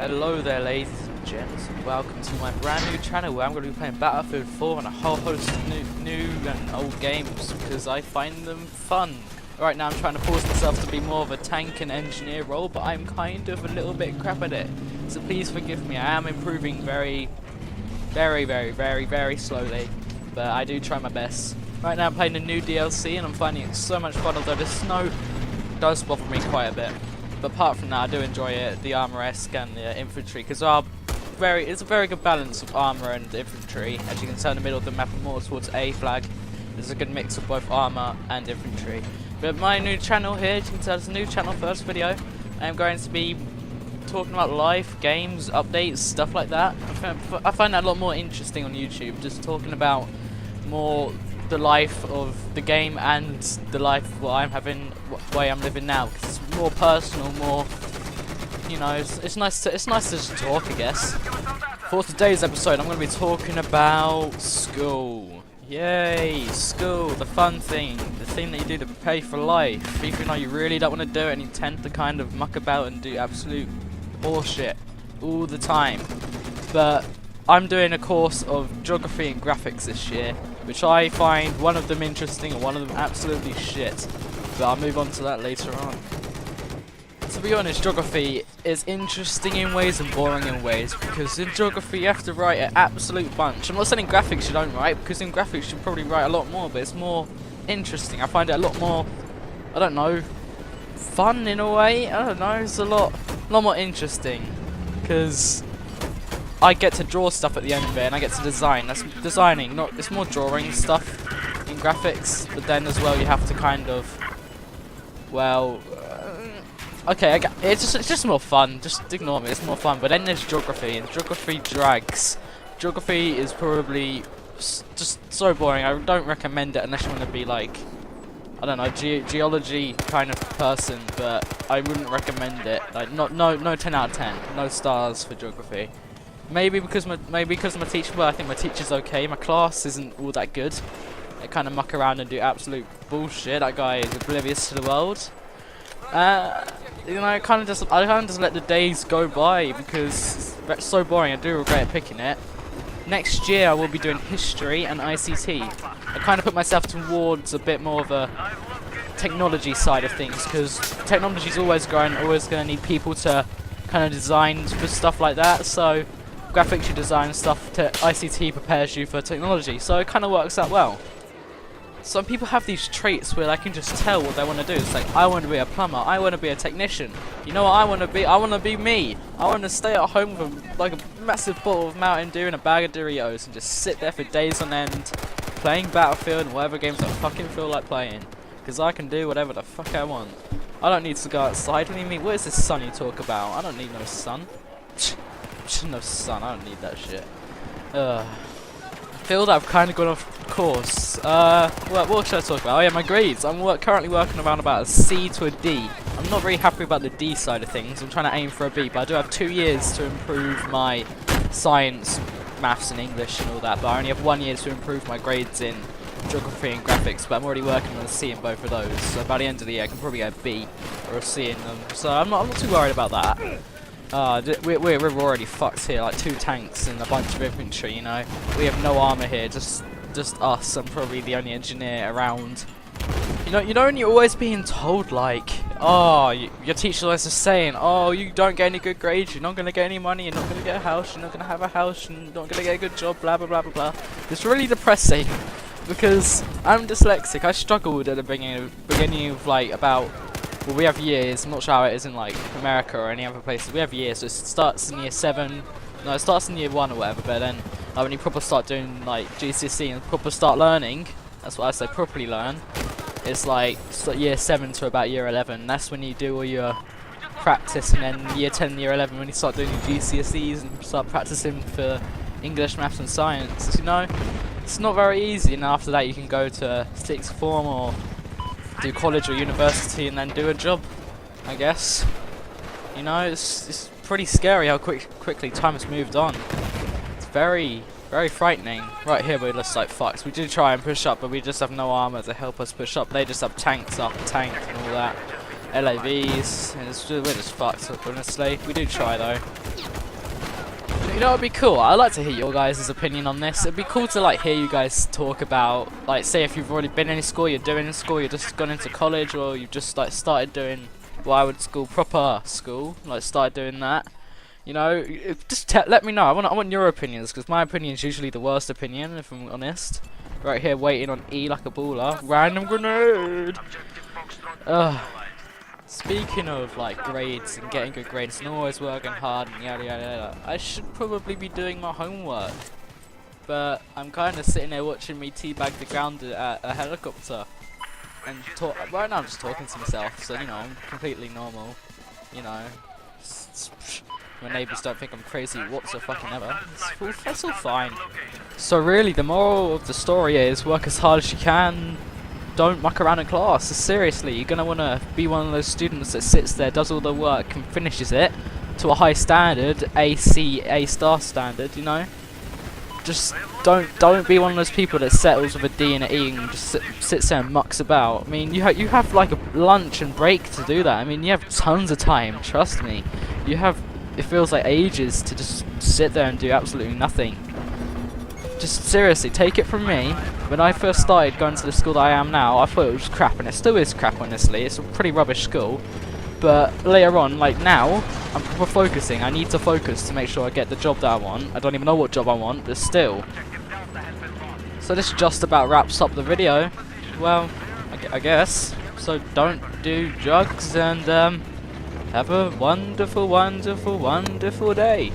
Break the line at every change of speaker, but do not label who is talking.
Hello there, ladies and gents, and welcome to my brand new channel where I'm going to be playing Battlefield 4 and a whole host of new and old games because I find them fun. Right now I'm trying to force myself to be more of a tank and engineer role, but I'm kind of a little bit crap at it. So please forgive me, I am improving very slowly, but I do try my best. Right now I'm playing the new DLC and I'm finding it so much fun, although the snow does bother me quite a bit. But apart from that, I do enjoy it, the armor-esque and the infantry, because it's a very good balance of armor and infantry. As you can tell in the middle of the map, more towards A flag. There's a good mix of both armor and infantry. But my new channel here, as you can tell, it's a new channel, first video. I am going to be talking about life, games, updates, stuff like that. I find that a lot more interesting on YouTube, just talking about more the life of the game and the life what I'm having, way I'm living now, because it's more personal, more, you know, it's nice to just talk, I guess. For today's episode, I'm going to be talking about school. Yay, school, the fun thing, the thing that you do to prepare you for life, even though you really don't want to do it and you tend to kind of muck about and do absolute bullshit all the time. But I'm doing a course of geography and graphics this year, which I find one of them interesting and one of them absolutely shit. But I'll move on to that later on. To be honest, geography is interesting in ways and boring in ways, because in geography you have to write an absolute bunch. I'm not saying in graphics you don't write, because in graphics you probably write a lot more, but it's more interesting. I find it a lot more, I don't know, fun in a way. I don't know, it's a lot more interesting, because I get to draw stuff at the end of it, and I get to design. That's designing, it's more drawing stuff in graphics, but then as well you have to kind of, well, okay, it's just more fun. Just ignore me, it's more fun. But then there's geography, and geography drags. Geography is probably just so boring. I don't recommend it unless you want to be like, I don't know, geology kind of person, but I wouldn't recommend it. Like, no 10 out of 10, no stars for geography. Maybe because my teacher, well, I think my teacher's okay. My class isn't all that good. They kind of muck around and do absolute bullshit. That guy is oblivious to the world. You know, I kind of just let the days go by because it's so boring. I do regret picking it. Next year I will be doing history and ICT. I kind of put myself towards a bit more of a technology side of things, because technology's always growing, always going to need people to kind of design for stuff like that. So graphics you design stuff, to ICT prepares you for technology, so it kind of works out well. Some people have these traits where they can just tell what they want to do. It's like, I want to be a plumber, I want to be a technician. You know what I want to be? I want to be me. I want to stay at home with like a massive bottle of Mountain Dew and a bag of Doritos and just sit there for days on end playing Battlefield and whatever games I fucking feel like playing, because I can do whatever the fuck I want. I don't need to go outside. What do you mean? What is this sun you talk about? I don't need no sun. No sun, I don't need that shit. I feel that I've kind of gone off course. What should I talk about? Oh yeah, my grades. I'm currently working around about a C to a D. I'm not very happy about the D side of things. I'm trying to aim for a B, but I do have 2 years to improve my science, maths and English and all that, but I only have 1 year to improve my grades in geography and graphics, but I'm already working on a C in both of those, so by the end of the year I can probably get a B or a C in them, so I'm not too worried about that. We're already fucked here, like 2 tanks and a bunch of infantry, you know. We have no armor here, just us. I'm probably the only engineer around. You know, and you're always being told like, oh, your teacher's always just saying, oh, you don't get any good grades, you're not gonna get any money, you're not gonna get a house, you're not gonna have a house, you're not gonna get a good job, blah blah blah blah blah. It's really depressing because I'm dyslexic. I struggled at the beginning of like about. Well, we have years. I'm not sure how it is in like America or any other places. We have years, so it starts in year 7. No, it starts in year 1 or whatever. But then when you proper start doing like GCSE and proper start learning, that's what I say, properly learn. It's like year 7 to about year 11. That's when you do all your practice, and then year 10, year 11 when you start doing your GCSEs and start practicing for English, maths, and science. You know, it's not very easy. And after that, you can go to 6th form or do college or university and then do a job, I guess. You know, it's pretty scary how quickly time has moved on. It's very frightening. Right here we're just like fucks. We do try and push up, but we just have no armor to help us push up. They just have tanks after tank and all that. LAVs, and we're just fucked up, honestly. We do try though. You know, it'd be cool. I'd like to hear your guys' opinion on this. It'd be cool to like hear you guys talk about, like, say if you've already been in school, you're doing in school, you're just gone into college, or you've just like started doing what I would call proper school, like started doing that. You know, just let me know. I want your opinions, because my opinion is usually the worst opinion, if I'm honest. Right here, waiting on E like a baller. Random grenade. Ugh. Speaking of like grades and getting good grades and always working hard and yada yada yada, I should probably be doing my homework, but I'm kind of sitting there watching me teabag the ground at a helicopter and talk. Right now I'm just talking to myself, so you know I'm completely normal. You know, my neighbours don't think I'm crazy whatsoever. It's all fine. So really, the moral of the story is work as hard as you can. Don't muck around in class. Seriously, you're gonna wanna be one of those students that sits there, does all the work, and finishes it to a high standard, A star standard. You know, just don't be one of those people that settles with a D and an E and just sits there and mucks about. I mean, you have like a lunch and break to do that. I mean, you have tons of time. Trust me, you have. It feels like ages to just sit there and do absolutely nothing. Just seriously, take it from me. When I first started going to the school that I am now, I thought it was crap, and it still is crap, honestly. It's a pretty rubbish school. But later on, like now, I'm proper focusing. I need to focus to make sure I get the job that I want. I don't even know what job I want, but still. So this just about wraps up the video. Well, I guess. So don't do drugs, and have a wonderful, wonderful, wonderful day.